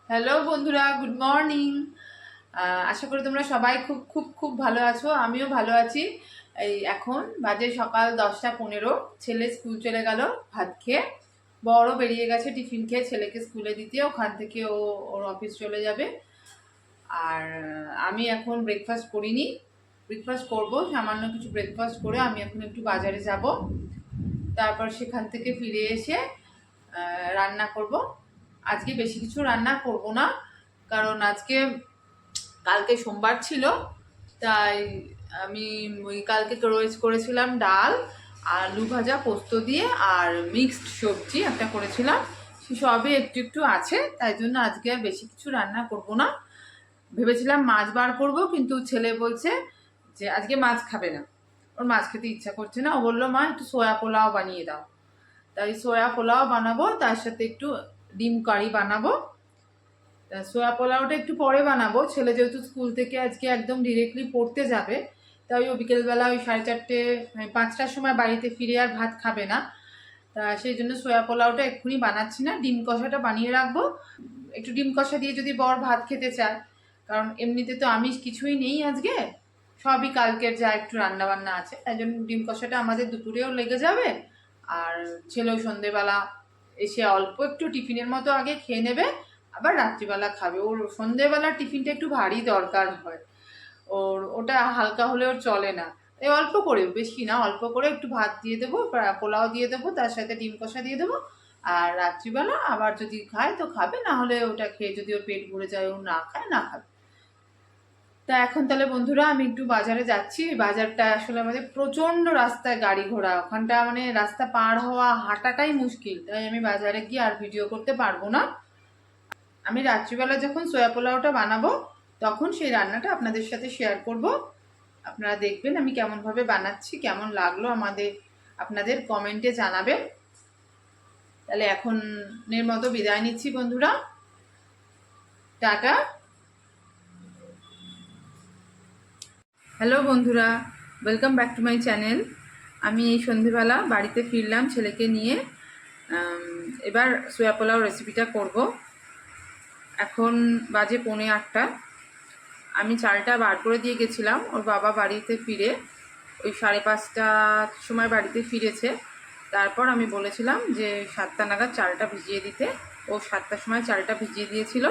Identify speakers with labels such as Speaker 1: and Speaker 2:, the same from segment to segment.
Speaker 1: Hello বন্ধুরা, good morning. আশা করি তোমরা সবাই খুব খুব খুব ভালো আছো। আমিও ভালো আছি। এই এখন বাজে সকাল 10টা 15। ছেলে স্কুল চলে গেল ভাত খেয়ে। বড় বেরিয়ে গেছে টিফিন খেয়ে ছেলেকে স্কুলে দিতে, ওখান থেকে ওর অফিস চলে যাবে। আর আমি এখন ব্রেকফাস্ট করিনি, ব্রেকফাস্ট করব। সামান্য কিছু ব্রেকফাস্ট করে আমি এখন একটু বাজারে যাব, তারপর সেখান থেকে ফিরে এসে রান্না করব। আজকে বেশি কিছু রান্না করব না, কারণ কালকে সোমবার ছিল, তাই আমি ওই কালকে করেছিলাম ডাল, আলু ভাজা পোস্ত দিয়ে, আর মিক্সড সবজি একটা করেছিলাম। সে সবই একটু একটু আছে, তাই জন্য আজকে আর বেশি কিছু রান্না করব না। ভেবেছিলাম মাছ বার করব, কিন্তু ছেলে বলছে যে আজকে মাছ খাবে না, ওর মাছ খেতে ইচ্ছা করছে না। ও বললো মা একটু সয়া পোলাও বানিয়ে দাও, তাই সয়া পোলাও বানাবো, তার সাথে একটু ডিম কারি বানাবো। সয়া পোলাওটা একটু পরে বানাবো, ছেলে যেহেতু স্কুল থেকে আজকে একদম ডিরেক্টলি পড়তে যাবে, তাই ও বিকেলবেলা ওই 4:30 5টার সময় বাড়িতে ফিরে আর ভাত খাবে না। তা সেই জন্য সয়া পোলাওটা এক্ষুনি বানাচ্ছি না, ডিম কষাটা বানিয়ে রাখবো। একটু ডিম কষা দিয়ে যদি বর ভাত খেতে চায়, কারণ এমনিতে তো আমিষ কিছুই নেই আজকে, সবই কালকের যা একটু রান্না বান্না আছে, তাই জন্য ডিম কষাটা আমাদের দুপুরেও লেগে যাবে। আর ছেলেও সন্ধেবেলা এসে অল্প একটু টিফিনের মতো আগে খেয়ে নেবে, আবার রাত্রিবেলা খাবে। ওর সন্ধেবেলার টিফিনটা একটু ভারী দরকার হয়, ওটা হালকা হলে ওর চলে না। এই অল্প করে, বেশি না, অল্প করে একটু ভাত দিয়ে দেবো, পোলাও দিয়ে দেবো, তার সাথে ডিম কষা দিয়ে দেবো। আর রাত্রিবেলা আবার যদি খায় তো খাবে, না হলে ওটা খেয়ে যদি ওর পেট ভরে যায়, ও না খায় না খাবে। তা এখন তাহলে বন্ধুরা আমি একটু বাজারে যাচ্ছি। বাজারটা আসলে আমাদের প্রচণ্ড রাস্তায় গাড়ি ঘোড়া, ওখানটা মানে রাস্তা পার হওয়া হাঁটাটাই মুশকিল, তাই আমি বাজারে গিয়ে আর ভিডিও করতে পারবো না। আমি রাত্রিবেলা যখন সয়া পোলাওটা বানাবো, তখন সেই রান্নাটা আপনাদের সাথে শেয়ার করব। আপনারা দেখবেন আমি কেমনভাবে বানাচ্ছি, কেমন লাগলো আপনাদের কমেন্টে জানাবেন। তাহলে এখনের মতো বিদায় নিচ্ছি বন্ধুরা, টাটা। হ্যালো বন্ধুরা, welcome back to my channel. আমি এই সন্ধেবেলা বাড়িতে ফিরলাম ছেলেকে নিয়ে। এবার সয়া পোলাও রেসিপিটা করব। এখন বাজে 7:45। আমি চালটা বার করে দিয়ে গেছিলাম, ওর বাবা বাড়িতে ফিরে ওই 5:30টার সময় বাড়িতে ফিরেছে। তারপর আমি বলেছিলাম যে 7টা নাগাদ চালটা ভিজিয়ে দিতে, ও 7টার সময় চালটা ভিজিয়ে দিয়েছিল।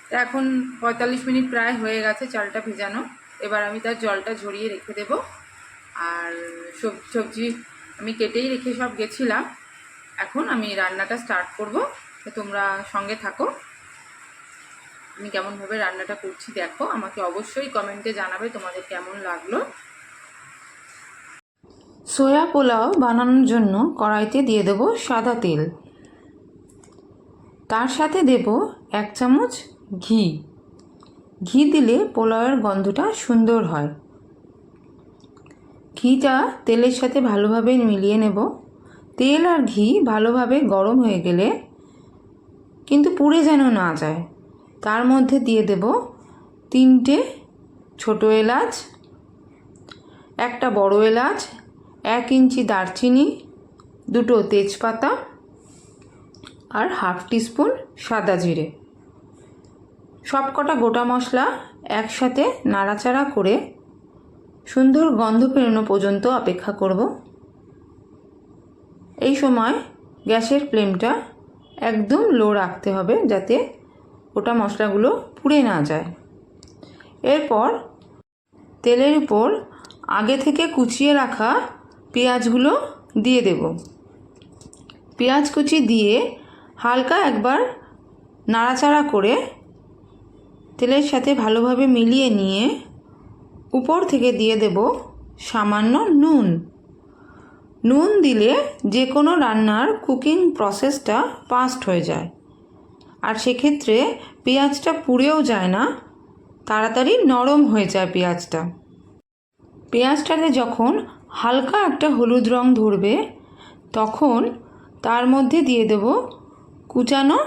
Speaker 1: তা এখন 45 মিনিট প্রায় হয়ে গেছে চালটা ভেজানো। এবার আমি তার জলটা ঝরিয়ে রেখে দেব। আর সবজি আমি কেটেই রেখে সব গেছিলাম। এখন আমি রান্নাটা স্টার্ট করব, তো তোমরা সঙ্গে থাকো। আমি কেমনভাবে রান্নাটা করছি দেখো, আমাকে অবশ্যই কমেন্টে জানাবে তোমাদের কেমন লাগলো। সয়া পোলাও বানানোর জন্য কড়াইতে দিয়ে দেব সাদা তেল, তার সাথে দেব 1 চামচ ঘি। ঘি দিলে পোলাওয়ের গন্ধটা সুন্দর হয়। ঘিটা তেলের সাথে ভালোভাবে মিলিয়ে নেব। তেল আর ঘি ভালোভাবে গরম হয়ে গেলে, কিন্তু পুড়ে যেন না যায়, তার মধ্যে দিয়ে দেব 3টে ছোট এলাচ, একটা বড় এলাচ, 1 ইঞ্চি দারচিনি, 2টো তেজপাতা, আর 1/2 টিস্পুন সাদা জিরে। সবকটা গোটা মশলা একসাথে নাড়াচাড়া করে সুন্দর গন্ধ বেরোনো পর্যন্ত অপেক্ষা করব। এই সময় গ্যাসের ফ্লেমটা একদম লো রাখতে হবে, যাতে গোটা মশলাগুলো পুড়ে না যায়। এরপর তেলের উপর আগে থেকে কুচিয়ে রাখা পেঁয়াজগুলো দিয়ে দেব। পেঁয়াজ কুচি দিয়ে হালকা একবার নাড়াচাড়া করে তেলের সাথে ভালোভাবে মিলিয়ে নিয়ে উপর থেকে দিয়ে দেব সামান্য নুন। নুন দিলে যে কোনো রান্নার কুকিং প্রসেসটা ফাস্ট হয়ে যায়, আর সেক্ষেত্রে পেঁয়াজটা পুড়েও যায় না, তাড়াতাড়ি নরম হয়ে যায় পেঁয়াজটা। পেঁয়াজটাতে যখন হালকা একটা হলুদ রং ধরবে, তখন তার মধ্যে দিয়ে দেব কুচানো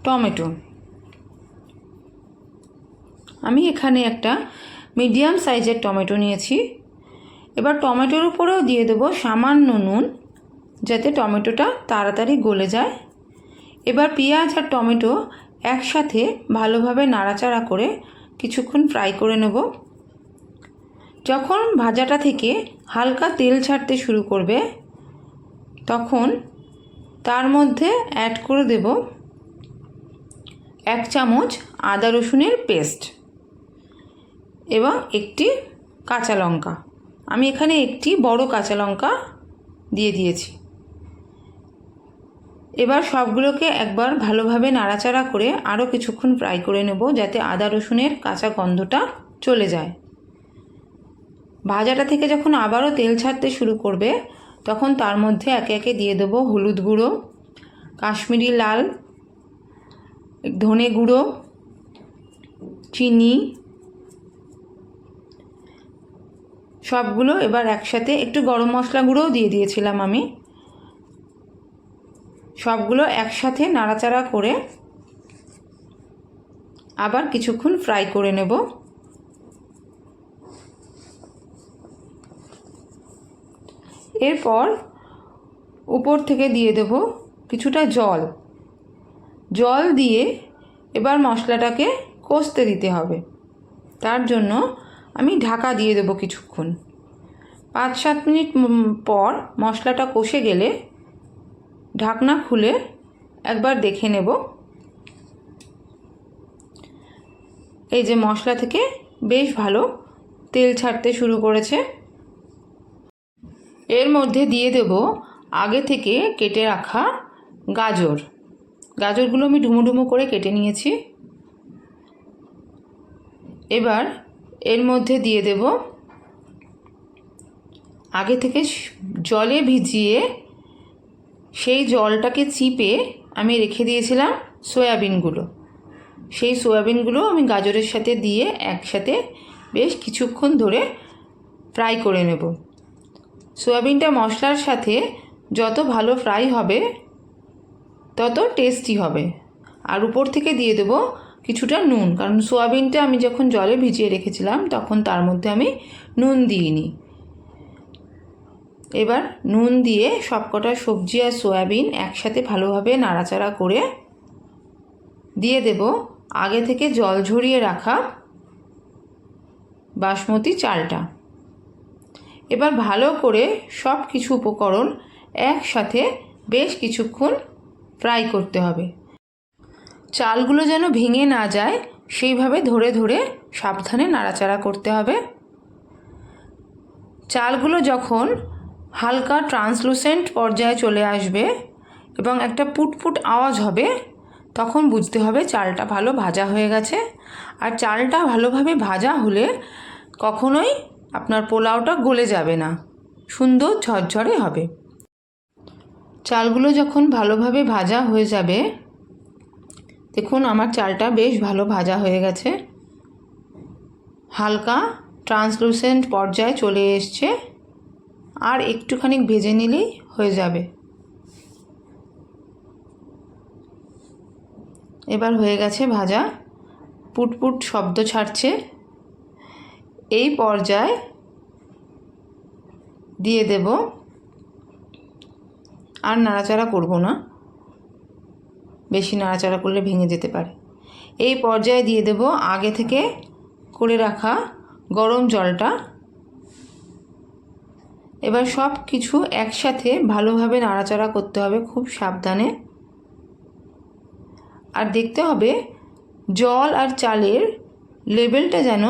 Speaker 1: টমেটো। আমি এখানে একটা মিডিয়াম সাইজের টমেটো নিয়েছি। এবার টমেটোর উপরেও দিয়ে দেব সামান্য নুন, যাতে টমেটোটা তাড়াতাড়ি গলে যায়। এবার পেঁয়াজ আর টমেটো একসাথে ভালোভাবে নাড়াচাড়া করে কিছুক্ষণ ফ্রাই করে নেব। যখন ভাজাটা থেকে হালকা তেল ছাড়তে শুরু করবে তখন তার মধ্যে অ্যাড করে দেব 1 চামচ আদা রসুনের পেস্ট এবং একটি কাঁচা লঙ্কা। আমি এখানে একটি বড় কাঁচা লঙ্কা দিয়ে দিয়েছি। এবার সবগুলোকে একবার ভালোভাবে নাড়াচাড়া করে আরও কিছুক্ষণ ফ্রাই করে নেব যাতে আদা রসুনের কাঁচা গন্ধটা চলে যায়। ভাজাটা থেকে যখন আবারও তেল ছাড়তে শুরু করবে তখন তার মধ্যে একে একে দিয়ে দেবো হলুদ গুঁড়ো, কাশ্মীরি লাল, ধনে গুঁড়ো, চিনি, সবগুলো এবার একসাথে, একটু গরম মশলা গুঁড়োও দিয়ে দিয়েছিলাম আমি। সবগুলো একসাথে নাড়াচাড়া করে আবার কিছুক্ষণ ফ্রাই করে নেব। এরপর উপর থেকে দিয়ে দেব কিছুটা জল। জল দিয়ে এবার মশলাটাকে কষতে দিতে হবে। তার জন্য আমি ঢাকা দিয়ে দেব কিছুক্ষণ। 5-7 মিনিট পর মশলাটা কষে গেলে ঢাকনা খুলে একবার দেখে নেব। এই যে মশলা থেকে বেশ ভালো তেল ছাড়তে শুরু করেছে। এর মধ্যে দিয়ে দেব আগে থেকে কেটে রাখা গাজর। গাজরগুলো আমি ডুমো ডুমো করে কেটে নিয়েছি। এবার এর মধ্যে দিয়ে দেব আগে থেকে জলে ভিজিয়ে সেই জলটাকে চিপে আমি রেখে দিয়েছিলাম সয়াবিনগুলো। সেই সয়াবিনগুলো আমি গাজরের সাথে দিয়ে একসাথে বেশ কিছুক্ষণ ধরে ফ্রাই করে নেব। সয়াবিনটা মশলার সাথে যত ভালো ফ্রাই হবে তত টেস্টি হবে। আর উপর থেকে দিয়ে দেব কিছুটা নুন, কারণ সয়াবিনটা আমি যখন জলে ভিজিয়ে রেখেছিলাম তখন তার মধ্যে আমি নুন দিইনি। এবার নুন দিয়ে সবকটা সবজি আর সয়াবিন একসাথে ভালোভাবে নাড়াচাড়া করে দিয়ে দেব আগে থেকে জল ঝরিয়ে রাখা বাসমতি চালটা। এবার ভালো করে সব কিছু উপকরণ একসাথে বেশ কিছুক্ষণ ফ্রাই করতে হবে। চালগুলো যেন ভেঙে না যায় সেইভাবে ধরে ধরে সাবধানে নাড়াচাড়া করতে হবে। চালগুলো যখন হালকা ট্রান্সলুসেন্ট পর্যায়ে চলে আসবে এবং একটা পুটপুট আওয়াজ হবে তখন বুঝতে হবে চালটা ভালো ভাজা হয়ে গেছে। আর চালটা ভালোভাবে ভাজা হলে কখনোই আপনার পোলাওটা গলে যাবে না, সুন্দর ঝরঝরে হবে। চালগুলো যখন ভালোভাবে ভাজা হয়ে যাবে, দেখুন আমার চালটা বেশ ভালো ভাজা হয়ে গেছে, হালকা ট্রান্সলুসেন্ট পর্যায়ে চলে এসছে। আর একটুখানি ভেজে নিলেই হয়ে যাবে। এবার হয়ে গেছে ভাজা, পুটপুট শব্দ ছাড়ছে। এই পর্যায়ে দিয়ে দেব, আর নাড়াচাড়া করব না, বেশি নাড়াচাড়া করলে ভেঙে যেতে পারে। এই পর্যায়ে দিয়ে দেব আগে থেকে করে রাখা গরম জলটা। এবার সব কিছু একসাথে ভালোভাবে নাড়াচাড়া করতে হবে খুব সাবধানে। আর দেখতে হবে জল আর চালের লেভেলটা যেন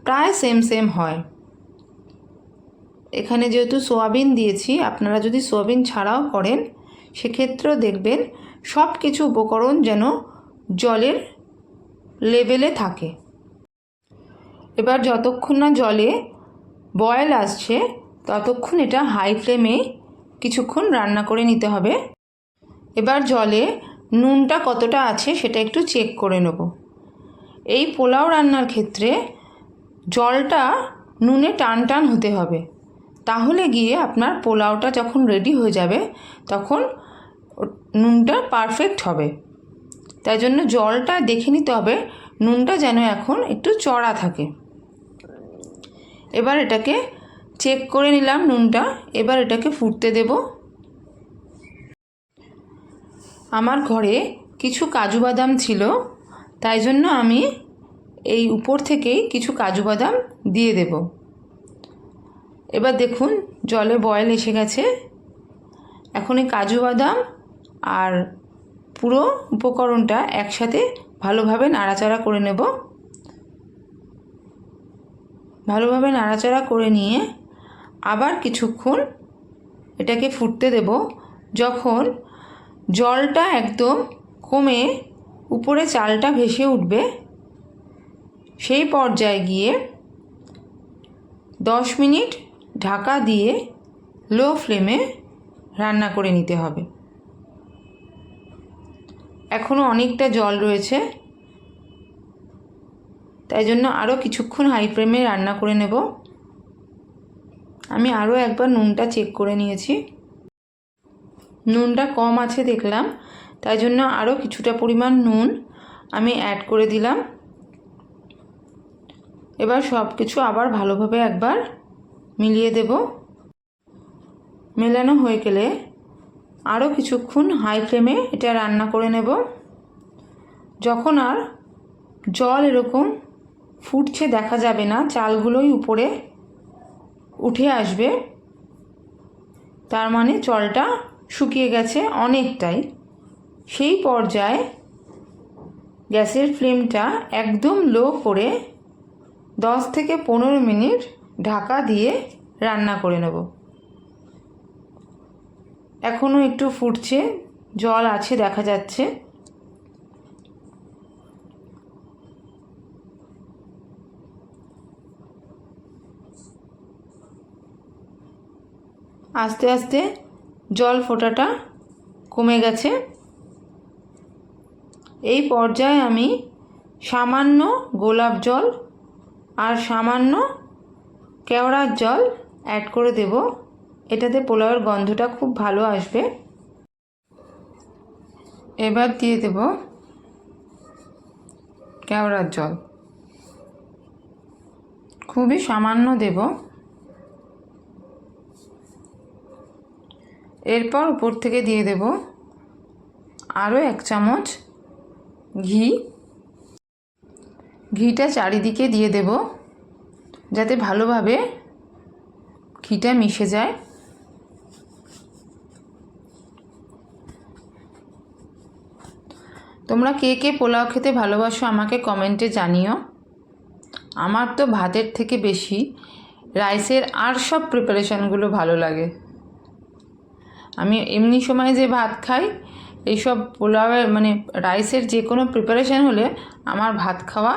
Speaker 1: প্রায় সেম সেম হয়। এখানে যেহেতু সোয়াবিন দিয়েছি, আপনারা যদি সোয়াবিন ছাড়াও করেন সেক্ষেত্রেও দেখবেন সব কিছু উপকরণ যেন জলের লেভেলে থাকে। এবার যতক্ষণ না জলে বয়েল আসছে ততক্ষণ এটা হাই ফ্লেমে কিছুক্ষণ রান্না করে নিতে হবে। এবার জলে নুনটা কতটা আছে সেটা একটু চেক করে নেব। এই পোলাও রান্নার ক্ষেত্রে জলটা নুনে টান টান হতে হবে, তাহলে গিয়ে আপনার পোলাওটা যখন রেডি হয়ে যাবে তখন নুনটা পারফেক্ট হবে। তাই জন্য জলটা দেখে নিতে হবে নুনটা যেন এখন একটু চড়া থাকে। এবার এটাকে চেক করে নিলাম নুনটা। এবার এটাকে ফুটতে দেব। আমার ঘরে কিছু কাজু বাদাম ছিল, তাই জন্য আমি এই উপর থেকেই কিছু কাজু বাদাম দিয়ে দেব। এবার দেখুন জলে বয়েল এসে গেছে। এখন এই কাজু বাদাম আর পুরো উপকরণটা একসাথে ভালোভাবে নাড়াচাড়া করে নেব। ভালোভাবে নাড়াচাড়া করে নিয়ে আবার কিছুক্ষণ এটাকে ফুটতে দেব। যখন জলটা একদম কমে উপরে চালটা ভেসে উঠবে, সেই পর্যায়ে গিয়ে 10 মিনিট ঢাকা দিয়ে লো ফ্লেমে রান্না করে নিতে হবে। এখনও অনেকটা জল রয়েছে, তাই জন্য আরও কিছুক্ষণ হাই ফ্লেমে রান্না করে নেব। আমি আরও একবার নুনটা চেক করে নিয়েছি, নুনটা কম আছে দেখলাম, তাই জন্য আরও কিছুটা পরিমাণ নুন আমি অ্যাড করে দিলাম। এবার সব কিছু আবার ভালোভাবে একবার মিলিয়ে দেব। মেলানো হয়ে গেলে আরও কিছুক্ষণ হাই ফ্লেমে এটা রান্না করে নেব। যখন আর জল এরকম ফুটছে দেখা যাবে না, চালগুলোই উপরে উঠে আসবে, তার মানে জলটা শুকিয়ে গেছে অনেকটাই। সেই পর্যায়ে গ্যাসের ফ্লেমটা একদম লো করে 10 থেকে 15 মিনিট ঢাকা দিয়ে রান্না করে নেব। এখনও একটু ফুটছে, জল আছে দেখা যাচ্ছে। আস্তে আস্তে জল ফোটাটা কমে গেছে। এই পর্যায়ে আমি সামান্য গোলাপ জল আর সামান্য কেওড়ার জল অ্যাড করে দেব। এটাতে পোলাওয়ের গন্ধটা খুব ভালো আসবে। এবার দিয়ে দেব কেওড়ার জল, খুবই সামান্য দেব। এরপর উপর থেকে দিয়ে দেব আরও 1 চামচ ঘি। ঘিটা চারিদিকে দিয়ে দেব যাতে ভালোভাবে ঘিটা মিশে যায়। তোমরা কে কে পোলাও খেতে ভালোবাসো আমাকে কমেন্টে জানিও। আমার তো ভাতের থেকে বেশি রাইসের আর সব প্রিপারেশানগুলো ভালো লাগে। আমি এমনি সময় যে ভাত খাই, এইসব পোলাওয়ের মানে রাইসের যে কোনো প্রিপারেশান হলে আমার ভাত খাওয়া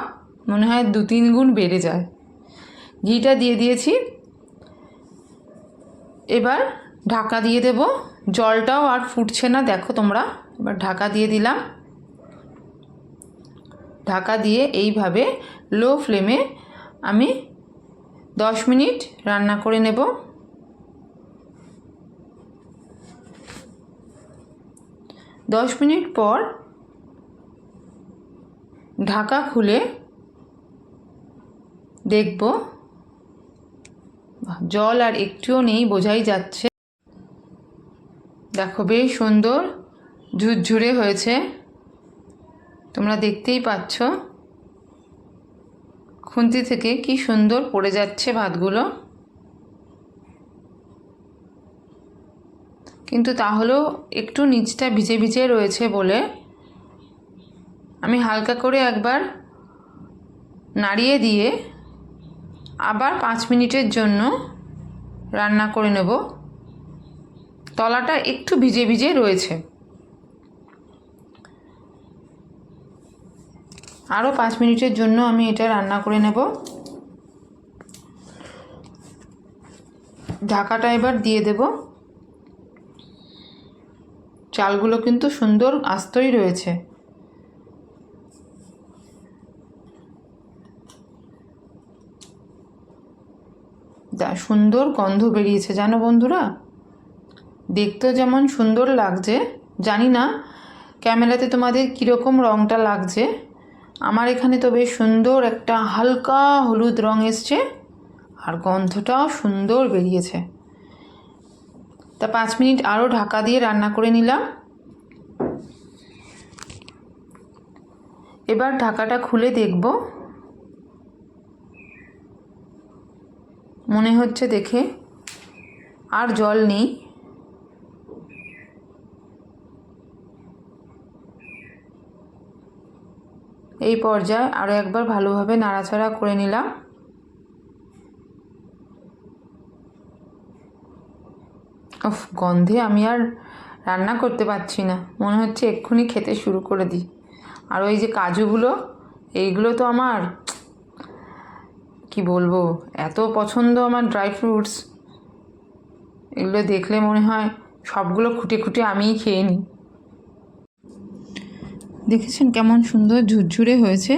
Speaker 1: মনে হয় 2-3 গুণ বেড়ে যায়। ঘিটা দিয়ে দিয়েছি, এবার ঢাকা দিয়ে দেব। জলটাও আর ফুটছে না দেখো তোমরা। এবার ঢাকা দিয়ে দিলাম। ঢাকা দিয়ে এইভাবে লো ফ্লেমে আমি 10 মিনিট রান্না করে নেব। 10 মিনিট পর ঢাকা খুলে দেখব জল আর একটুও নেই, বোঝাই যাচ্ছে। দেখো বেশ সুন্দর ঝুরঝুরে হয়েছে, তোমরা দেখতেই পাচ্ছ। খুন্তি থেকে কি সুন্দর পড়ে যাচ্ছে ভাতগুলো। কিন্তু তাহলেও একটু নিচটা ভিজে ভিজে রয়েছে বলে আমি হালকা করে একবার নাড়িয়ে দিয়ে আবার 5 মিনিটের জন্য রান্না করে নেব। তলাটা একটু ভিজে ভিজে রয়েছে, আরও 5 মিনিটের জন্য আমি এটা রান্না করে নেব। ঢাকাটা এবার দিয়ে দেব। চালগুলো কিন্তু সুন্দর আস্তই রয়েছে। সুন্দর গন্ধ বেরিয়েছে জানো বন্ধুরা, দেখতেও যেমন সুন্দর লাগছে। জানি না ক্যামেরাতে তোমাদের কীরকম রঙটা লাগছে, আমার এখানে তো বেশ সুন্দর একটা হালকা হলুদ রং এসছে আর গন্ধটাও সুন্দর বেরিয়েছে। তা 5 মিনিট আরও ঢাকা দিয়ে রান্না করে নিলাম। এবার ঢাকাটা খুলে দেখব। মনে হচ্ছে দেখে আর জল নেই। এই পর্যায়ে আরও একবার ভালোভাবে নাড়াচাড়া করে নিলাম। উফ, গন্ধে আমি আর রান্না করতে পারছি না, মনে হচ্ছে এক্ষুনি খেতে শুরু করে দিই। আর ওই যে কাজুগুলো, এইগুলো তো আমার কি বলবো, এত পছন্দ আমার ড্রাই ফ্রুটস, এগুলো দেখলে মনে হয় সবগুলো খুঁটে খুঁটে আমিই খেয়ে নিই। দেখেছেন কেমন সুন্দর ঝুরঝুরে হয়েছে।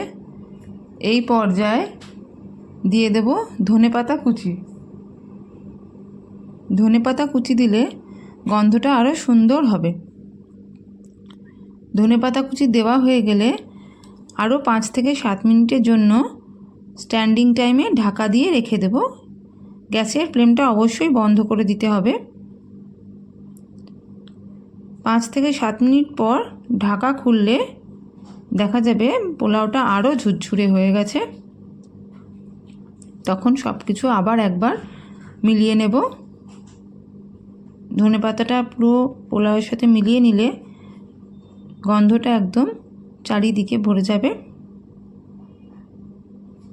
Speaker 1: এই পর্যায়ে দিয়ে দেব ধনেপাতা কুচি। ধনেপাতা কুচি দিলে গন্ধটা আরও সুন্দর হবে। ধনেপাতা কুচি দেওয়া হয়ে গেলে আরও 5 থেকে 7 মিনিটের জন্য স্ট্যান্ডিং টাইমে ঢাকা দিয়ে রেখে দেব। গ্যাসের ফ্লেমটা অবশ্যই বন্ধ করে দিতে হবে। 5 থেকে 7 মিনিট পর ঢাকা খুললে দেখা যাবে পোলাওটা আরও ঝুরঝুরে হয়ে গেছে। তখন সব কিছু আবার একবার মিলিয়ে নেব। ধনেপাতাটা পুরো পোলাওয়ের সাথে মিলিয়ে নিলে গন্ধটা একদম চারিদিকে ভরে যাবে।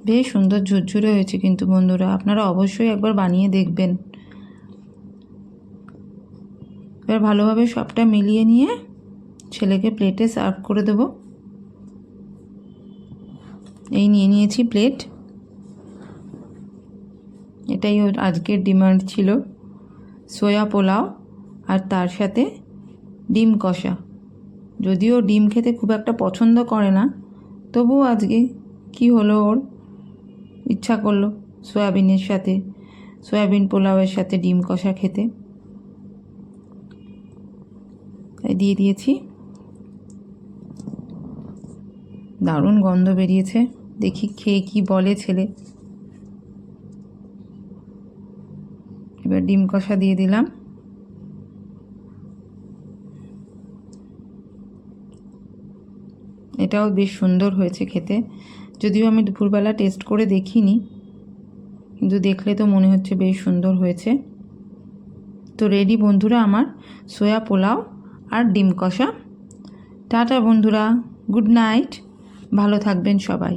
Speaker 1: বেশ সুন্দর ঝুরঝুরে হয়েছে কিন্তু বন্ধুরা, আপনারা অবশ্যই একবার বানিয়ে দেখবেন। এবার ভালোভাবে সবটা মিলিয়ে নিয়ে ছেলেকে প্লেটে সার্ভ করে দেব। এই নিয়ে নিয়েছি প্লেট। এটাই ওর আজকের ডিমান্ড ছিল, সোয়া পোলাও আর তার সাথে ডিম কষা। যদিও ডিম খেতে খুব একটা পছন্দ করে না, তবুও আজকে কি হলো, ওর ইচ্ছা করলো সয়াবিনের সাথে, সয়াবিন পোলাওয়ের সাথে ডিম কষা খেতে, তাই দিয়ে দিয়েছি। দারুণ গন্ধ বেরিয়েছে, দেখি খেয়ে কি বলে ছেলে। এবার ডিম কষা দিয়ে দিলাম। এটাও বেশ সুন্দর হয়েছে খেতে, যদিও আমি দুপুরবেলা টেস্ট করে দেখিনি, কিন্তু দেখলে তো মনে হচ্ছে বেশ সুন্দর হয়েছে। তো রেডি বন্ধুরা আমার সোয়া পোলাও আর ডিম কষা। টাটা বন্ধুরা, গুড নাইট, ভালো থাকবেন সবাই।